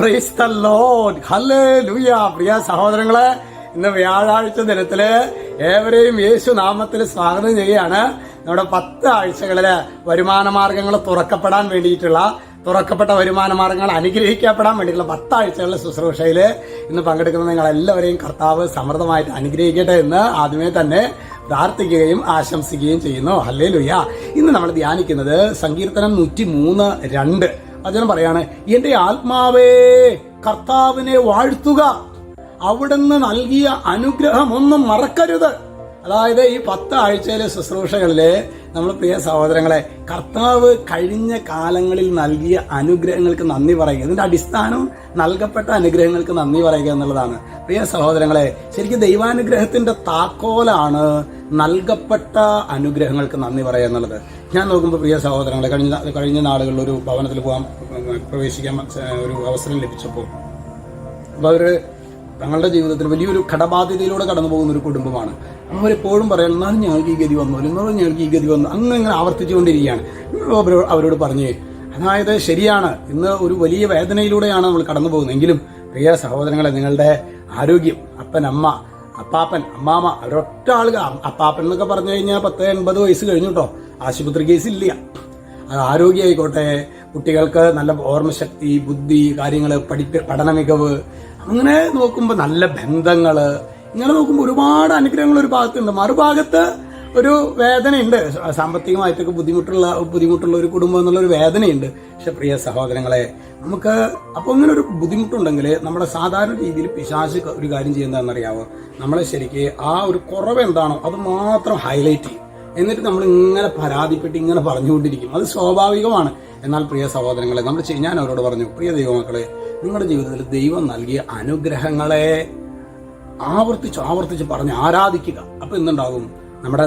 Price the lord, hallelujah. പ്രിയ സഹോദരങ്ങളെ, ഇന്ന് വ്യാഴാഴ്ച ദിനത്തില് ഏവരെയും യേശു നാമത്തിൽ സ്വാഗതം ചെയ്യുകയാണ്. നമ്മുടെ 10 ആഴ്ചകളില് വരുമാന മാർഗങ്ങൾ തുറക്കപ്പെടാൻ വേണ്ടിയിട്ടുള്ള, തുറക്കപ്പെട്ട വരുമാന മാർഗങ്ങൾ അനുഗ്രഹിക്കപ്പെടാൻ വേണ്ടിയിട്ടുള്ള 10 ആഴ്ചകളിലെ ശുശ്രൂഷയില് ഇന്ന് പങ്കെടുക്കുന്ന നിങ്ങൾ എല്ലാവരെയും കർത്താവ് സമൃദ്ധമായിട്ട് അനുഗ്രഹിക്കട്ടെ എന്ന് ആദ്യമേ തന്നെ പ്രാർത്ഥിക്കുകയും ആശംസിക്കുകയും ചെയ്യുന്നു. ഹല്ലേലൂയ. ഇന്ന് നമ്മൾ ധ്യാനിക്കുന്നത് സങ്കീർത്തനം 103:2. വചനം പറയാണ്, എന്റെ ആത്മാവേ കർത്താവിനെ വാഴ്ത്തുക, അവിടുന്ന് നൽകിയ അനുഗ്രഹമൊന്നും മറക്കരുത്. അതായത് ഈ 10 ആഴ്ചയിലെ ശുശ്രൂഷകളില് നമ്മൾ പ്രിയ സഹോദരങ്ങളെ, കർത്താവ് കഴിഞ്ഞ കാലങ്ങളിൽ നൽകിയ അനുഗ്രഹങ്ങൾക്ക് നന്ദി പറയുക. ഇതിന്റെ അടിസ്ഥാനം നൽകപ്പെട്ട അനുഗ്രഹങ്ങൾക്ക് നന്ദി പറയുക എന്നുള്ളതാണ്. പ്രിയ സഹോദരങ്ങളെ, ശരിക്കും ദൈവാനുഗ്രഹത്തിന്റെ താക്കോലാണ് നൽകപ്പെട്ട അനുഗ്രഹങ്ങൾക്ക് നന്ദി പറയുക എന്നുള്ളത്. ഞാൻ നോക്കുമ്പോൾ പ്രിയ സഹോദരങ്ങളെ, കഴിഞ്ഞ നാളുകളിൽ ഒരു ഭവനത്തിൽ പ്രവേശിക്കാൻ ഒരു അവസരം ലഭിച്ചപ്പോൾ അവര് തങ്ങളുടെ ജീവിതത്തിൽ വലിയൊരു കടബാധ്യതയിലൂടെ കടന്നു പോകുന്ന ഒരു കുടുംബമാണ്. അവരെപ്പോഴും പറയാം, എന്നാലും ഞങ്ങൾക്ക് ഈ ഗതി വന്നു, എന്നാലും ഞങ്ങൾക്ക് ഈ ഗതി വന്നു, അങ്ങനെ ആവർത്തിച്ചുകൊണ്ടിരിക്കുകയാണ്. അവരോട് പറഞ്ഞു, അതായത് ശരിയാണ്, ഇന്ന് ഒരു വലിയ വേദനയിലൂടെയാണ് നമ്മൾ കടന്നു പോകുന്നതെങ്കിലും പ്രിയ സഹോദരങ്ങളെ, നിങ്ങളുടെ ആരോഗ്യം, അപ്പൻ, അമ്മ, അപ്പാപ്പൻ, അമ്മാമ, അവരൊറ്റ ആളുകൾ. അപ്പാപ്പൻ എന്നൊക്കെ പറഞ്ഞു കഴിഞ്ഞാൽ 80 വയസ്സ് കഴിഞ്ഞു കേട്ടോ, ആശുപത്രി കേസ് ഇല്ല. അത് ആരോഗ്യമായിക്കോട്ടെ, കുട്ടികൾക്ക് നല്ല ഓർമ്മശക്തി, ബുദ്ധി, കാര്യങ്ങൾ, പഠന മികവ്, അങ്ങനെ നോക്കുമ്പോൾ നല്ല ബന്ധങ്ങള്, ഇങ്ങനെ നോക്കുമ്പോൾ ഒരുപാട് അനുഗ്രഹങ്ങൾ ഒരു ഭാഗത്തുണ്ട്. മറുഭാഗത്ത് ഒരു വേദനയുണ്ട്, സാമ്പത്തികമായിട്ടൊക്കെ ബുദ്ധിമുട്ടുള്ള ഒരു കുടുംബം എന്നുള്ളൊരു വേദനയുണ്ട്. പക്ഷെ പ്രിയ സഹോദരങ്ങളെ, നമുക്ക് അപ്പോൾ ഇങ്ങനെ ഒരു ബുദ്ധിമുട്ടുണ്ടെങ്കിൽ നമ്മുടെ സാധാരണ രീതിയിൽ പിശാച് ഒരു കാര്യം ചെയ്യുന്നതെന്നറിയാവോ, നമ്മളെ ശരിക്ക് ആ ഒരു കുറവ് എന്താണോ അത് മാത്രം ഹൈലൈറ്റ് ചെയ്യും. എന്നിട്ട് നമ്മൾ ഇങ്ങനെ പരാതിപ്പെട്ട് ഇങ്ങനെ പറഞ്ഞുകൊണ്ടിരിക്കും. അത് സ്വാഭാവികമാണ്. എന്നാൽ പ്രിയ സഹോദരങ്ങളെ, ഞാൻ അവരോട് പറഞ്ഞു, പ്രിയ ദൈവമക്കളെ, നിങ്ങളുടെ ജീവിതത്തിൽ ദൈവം നൽകിയ അനുഗ്രഹങ്ങളെ ആവർത്തിച്ച് പറഞ്ഞ് ആരാധിക്കുക. അപ്പൊ എന്തുണ്ടാകും? നമ്മുടെ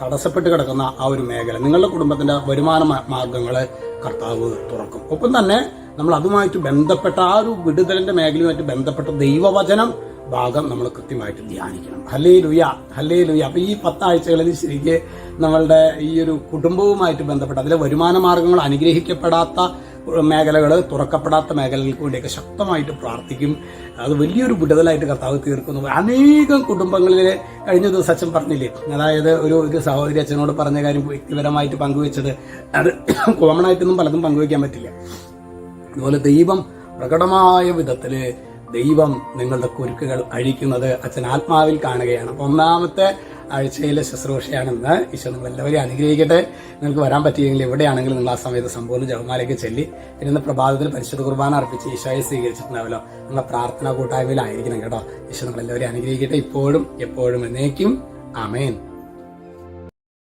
തടസ്സപ്പെട്ട് കിടക്കുന്ന ആ ഒരു മേഖല, നിങ്ങളുടെ കുടുംബത്തിന്റെ വരുമാന മാർഗങ്ങളെ കർത്താവ് തുറക്കും. ഒപ്പം തന്നെ നമ്മൾ അതുമായിട്ട് ബന്ധപ്പെട്ട ആ ഒരു വിടുതലിന്റെ മേഖലയുമായിട്ട് ബന്ധപ്പെട്ട ദൈവവചനം ഭാഗം നമ്മൾ കൃത്യമായിട്ട് ധ്യാനിക്കണം. Hallelujah, hallelujah. അപ്പൊ ഈ 10 ആഴ്ചകളിൽ ശരിക്ക് നമ്മളുടെ ഈ ഒരു കുടുംബവുമായിട്ട് ബന്ധപ്പെട്ട, അതിലെ വരുമാന മാർഗങ്ങൾ അനുഗ്രഹിക്കപ്പെടാത്ത മേഖലകൾ, തുറക്കപ്പെടാത്ത മേഖലകൾക്ക് വേണ്ടിയൊക്കെ ശക്തമായിട്ട് പ്രാർത്ഥിക്കും. അത് വലിയൊരു വിടുതലായിട്ട് കർത്താവ് തീർക്കുന്നു. അനേകം കുടുംബങ്ങളിൽ കഴിഞ്ഞ ദിവസം അച്ഛൻ പറഞ്ഞില്ലേ, അതായത് ഒരു സഹോദരി അച്ഛനോട് പറഞ്ഞ കാര്യം വ്യക്തിപരമായിട്ട് പങ്കുവെച്ചത്, അത് കോമൺ ആയിട്ടൊന്നും പലതും പങ്കുവെക്കാൻ പറ്റില്ല. അതുപോലെ ദൈവം പ്രകടമായ വിധത്തില് ദൈവം നിങ്ങളുടെ കുരുക്കുകൾ അഴിക്കുന്നത് അച്ഛൻ ആത്മാവിൽ കാണുകയാണ്. അപ്പൊ 1ാമത്തെ ആഴ്ചയിലെ ശുശ്രൂഷയാണെന്ന്. ഈശോ നിങ്ങൾ എല്ലാവരെയും അനുഗ്രഹിക്കട്ടെ. നിങ്ങൾക്ക് വരാൻ പറ്റിയെങ്കിൽ എവിടെയാണെങ്കിലും നിങ്ങൾ ആ സമയത്ത് സമ്പൂർണ്ണ ജപമാലയ്ക്ക് ചെല്ലി ഇന്ന് പ്രഭാതത്തിൽ പരിശുദ്ധ കുർബാന അർപ്പിച്ച് ഈശോയെ സ്വീകരിച്ചിട്ടുണ്ടാവല്ലോ. നിങ്ങളുടെ പ്രാർത്ഥനാ കൂട്ടായ്മയിലായിരിക്കണം കേട്ടോ. ഈശോ നിങ്ങൾ എല്ലാവരെയും അനുഗ്രഹിക്കട്ടെ, ഇപ്പോഴും എപ്പോഴും എന്നേക്കും. ആമേൻ.